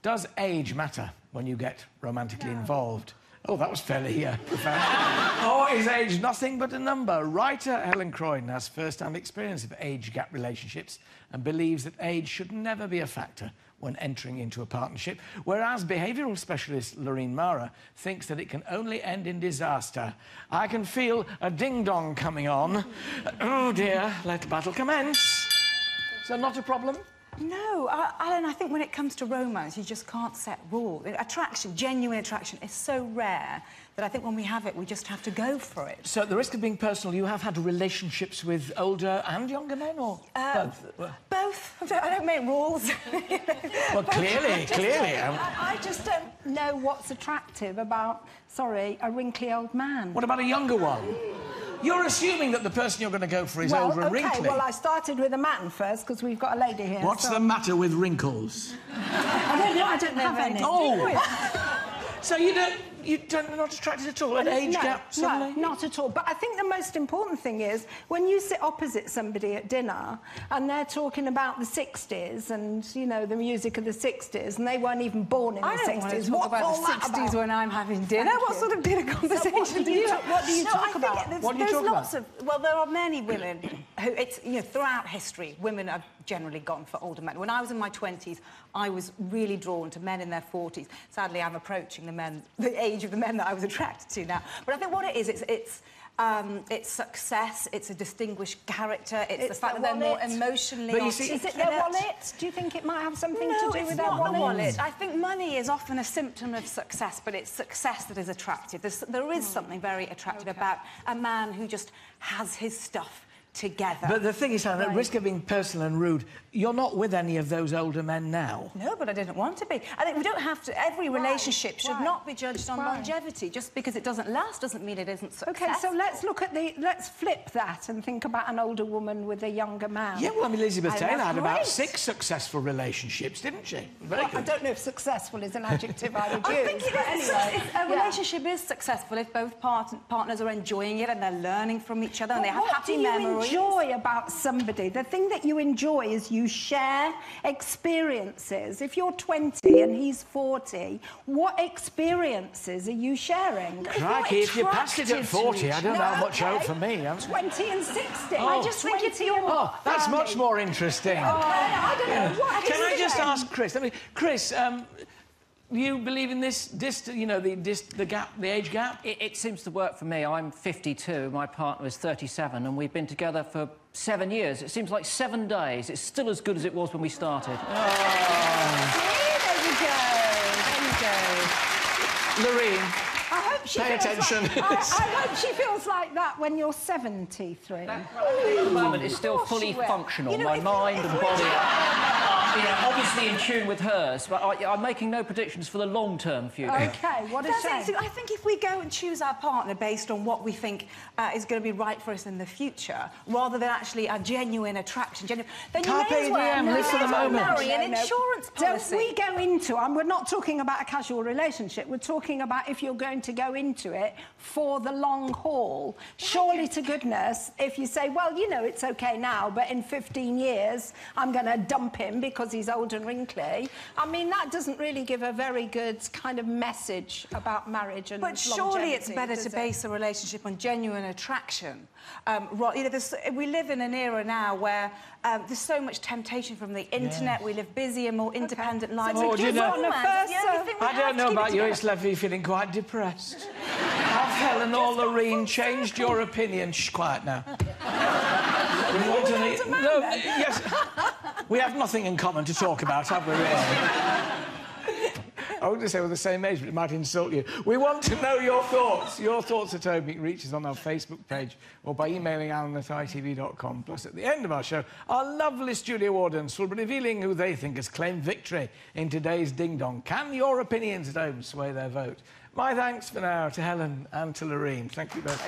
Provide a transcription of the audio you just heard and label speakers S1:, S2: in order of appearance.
S1: Does age matter when you get romantically involved? Oh, that was fairly profound. Or is age nothing but a number? Writer Helen Croydon has first-hand experience of age gap relationships and believes that age should never be a factor when entering into a partnership, whereas behavioural specialist Lorraine Mara thinks that it can only end in disaster. I can feel a ding-dong coming on. Oh, dear, let the battle commence. Is that not a problem?
S2: No, Alan, I think when it comes to romance, you just can't set rules. Attraction, genuine attraction, is so rare that I think when we have it, we just have to go for it.
S1: So, at the risk of being personal, you have had relationships with older and younger men, or both?
S2: Both. I don't make rules.
S1: Well, clearly.
S3: I just don't know what's attractive about, sorry, a wrinkly old man.
S1: What about a younger one? You're assuming that the person you're going to go for is older and wrinkly.
S3: Well, I started with a man first, because we've got a lady here.
S1: What's the matter with wrinkles?
S3: I don't have any.
S1: Oh! So you're not attracted at all? An age gap, suddenly?
S3: No, not at all. But I think the most important thing is when you sit opposite somebody at dinner and they're talking about the 60s and, you know, the music of the 60s, and they weren't even born in the 60s.
S2: I don't want to talk about the 60s when I'm having dinner. What sort of dinner conversation
S3: so what do you talk about?
S2: What do you talk about? Well, there are many women who, throughout history, women have generally gone for older men. When I was in my 20s, I was really drawn to men in their 40s. Sadly, I'm approaching the age of the men that I was attracted to now. But I think what it is, it's success, it's a distinguished character, it's the fact that they're more emotionally...
S3: But you see, is it their wallet? Do you think it might have something to do with their wallet?
S2: No, it's not the wallet. I think money is often a symptom of success, but it's success that is attractive. There is something very attractive about a man who just has his stuff together.
S1: But the thing is, at risk of being personal and rude, you're not with any of those older men now.
S2: No, but I didn't want to be. I think we don't have to... Every relationship should not be judged on longevity. Just because it doesn't last doesn't mean it isn't successful.
S3: OK, so let's look at let's flip that and think about an older woman with a younger man.
S1: Yeah, well, I mean, Elizabeth Taylor had about 6 successful relationships, didn't she? Very good.
S3: I don't know if successful is an adjective I would use.
S2: I think anyway, a relationship is successful if both partners are enjoying it and they're learning from each other and they have happy memories.
S3: What do you enjoy about somebody? The thing that you enjoy is you share experiences. If you're 20 and he's 40, what experiences are you sharing?
S1: Crikey, if you passed it at 40, I don't know how much hope for me.
S3: 20 and 60.
S1: Oh.
S3: I just think it's your...
S1: Oh, that's much more interesting.
S3: I don't know. What
S1: Can I just ask Chris? I mean, Chris, you believe in this, the age gap?
S4: It seems to work for me. I'm 52, my partner is 37, and we've been together for 7 years. It seems like 7 days. It's still as good as it was when we started.
S3: There you go.
S1: Lorraine,
S3: I hope she
S1: pay attention.
S3: I hope she feels like that when you're 73.
S4: At the moment, it's still fully functional. My mind and body are obviously in tune with hers, but I'm making no predictions for the long-term future.
S3: OK, what a shame.
S2: I think if we go and choose our partner based on what we think is going to be right for us in the future, rather than actually a genuine attraction, then you may as well
S1: live for the moment.
S2: marry an insurance policy.
S3: Don't we go into... And we're not talking about a casual relationship. We're talking about if you're going to go into it for the long haul. Surely to goodness, if you say, well, you know, it's OK now, but in 15 years, I'm going to dump him because he's old and wrinkly. I mean, that doesn't really give a very good kind of message about marriage and longevity.
S2: But surely it's better to base a relationship on genuine attraction. We live in an era now where there's so much temptation from the internet. We live busier, more independent lives.
S1: Oh, do you know...
S2: I
S1: don't know about you, it's left me feeling quite depressed. Have Helen or Lorraine changed your opinion? Shh, quiet now. Yes, we have nothing in common to talk about, have we, really? I wouldn't say we're the same age, but it might insult you. We want to know your thoughts. Your thoughts at home. You can reach us on our Facebook page or by emailing alan@itv.com. Plus, at the end of our show, our lovely studio audience will be revealing who they think has claimed victory in today's Ding Dong. Can your opinions at home sway their vote? My thanks for now to Helen and to Lorraine. Thank you both.